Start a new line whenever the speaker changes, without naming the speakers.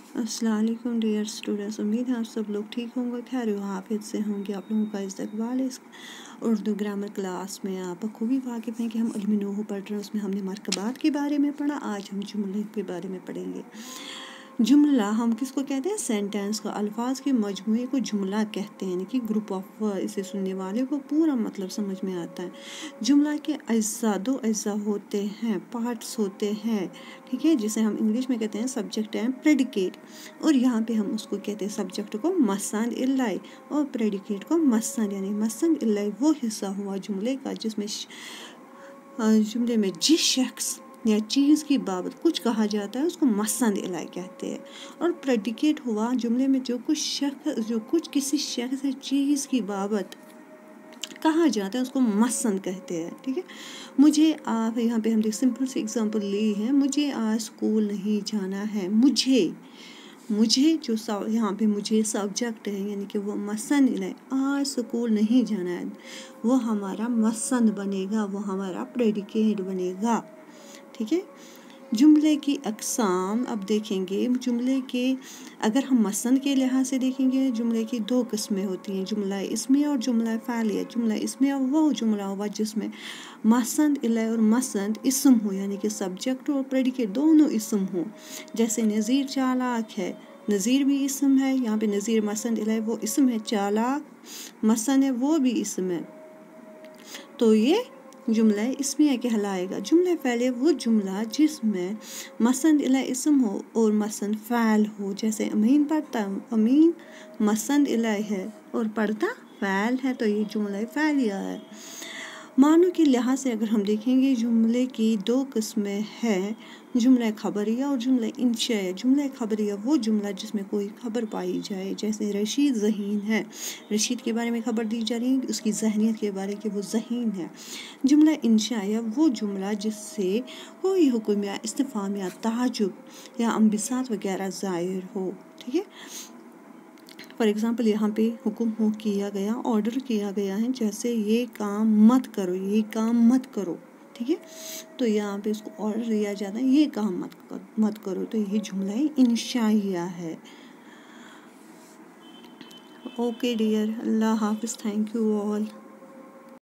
अस्सलाम वालेकुम dear students, उम्मीद है आप सब लोग ठीक होंगे, खैर हाफिज़ से होंगे। आप लोगों का इस्तकबाल है इस उर्दू ग्रामर क्लास में। आप खूबी वाकिफ़ हैं कि हम इल्म नहू पढ़ रहे हैं, उसमें हमने मरकबात के बारे में पढ़ा। आज हम जुमले के बारे में पढ़ेंगे। जुमला हम किसको कहते हैं? सेंटेंस को, अल्फाज के मजमूए को जुमला कहते हैं, यानी कि ग्रुप ऑफ वर्ड। इसे सुनने वाले को पूरा मतलब समझ में आता है। जुमला के अज्जा, दो अज्जा होते हैं, पार्ट्स होते हैं, ठीक है, जिसे हम इंग्लिश में कहते हैं सब्जेक्ट एंड प्रेडिकेट। और यहाँ पे हम उसको कहते हैं सब्जेक्ट को मसन इल्लाई और प्रेडिकेट को मसन, यानी मसन इल्लाई वो हिस्सा हुआ जुमले का जिसमें जुमले में जिस शख्स या चीज़ की बाबत कुछ कहा जाता है उसको मसन इल्लाई कहते हैं। और प्रेडिकेट हुआ जुमले में जो कुछ किसी शख्स या चीज़ की बाबत कहा जाता है उसको मसन कहते हैं, ठीक है। मुझे आप, यहाँ पे हम सिंपल सी एग्जांपल ली है, मुझे आज स्कूल नहीं जाना है। मुझे जो यहाँ पे मुझे सब्जेक्ट है, यानी कि वो मसन है, आज स्कूल नहीं जाना है, वो हमारा मसन बनेगा, वो हमारा प्रेडिकेट बनेगा, ठीक है। जुमले की अक़साम अब देखेंगे। जुमले के अगर हम मसन के लिहाज से देखेंगे, जुमले की दो किस्में होती हैं, जुमला इस्मिया और जुमला फ़ालिया। जुमला इस्मिया वो जुमला हुआ जिसमें मसन इल्ला और मसन इस्म हो, यानी कि सब्जेक्ट और प्रेडिकेट दोनों इस्म हो। जैसे नज़ीर चालाक है, नज़ीर भी इस्म है, यहाँ पे नज़ीर मसन इल्ला वो इस्म है, चालाक मसन है वो भी इस्म है, तो ये जुमला इस्मिया कहलाएगा। जुमला फ़ैलिया वो जुमला जिसमें मसन इला इस्म हो और मसन फ़ैल हो। जैसे अमीन पढ़ता, अमीन मसन इला है और पढ़ता फ़ैल है, तो ये जुमला फ़ैलिया है। मानों के लिहाज से अगर हम देखेंगे, जुमले की दो किस्में हैं, जुमला खबरिया और जुमला इंशाई। जुमला खबरिया वो जुमला जिसमें कोई खबर पाई जाए, जैसे रशीद ज़हीन है, रशीद के बारे में खबर दी जा रही है, उसकी ज़हनियत के बारे में वो ज़हीन है। जुमला इंशाई वो जुमला जिससे कोई हुक्म या इस्तिफ़ाम या ताजुब या अम्बिसात वगैरह ज़ाहिर हो, ठीक है। फॉर एग्ज़ाम्पल यहाँ पे हुक्म किया गया, ऑर्डर किया गया है, जैसे ये काम मत करो, ये काम मत करो, ठीक है। तो यहाँ पे इसको ऑर्डर दिया जाता है, ये काम मत करो, तो ये जुमला इंशाइया है। ओके डियर, अल्लाह हाफ़िज़, थैंक यू ऑल।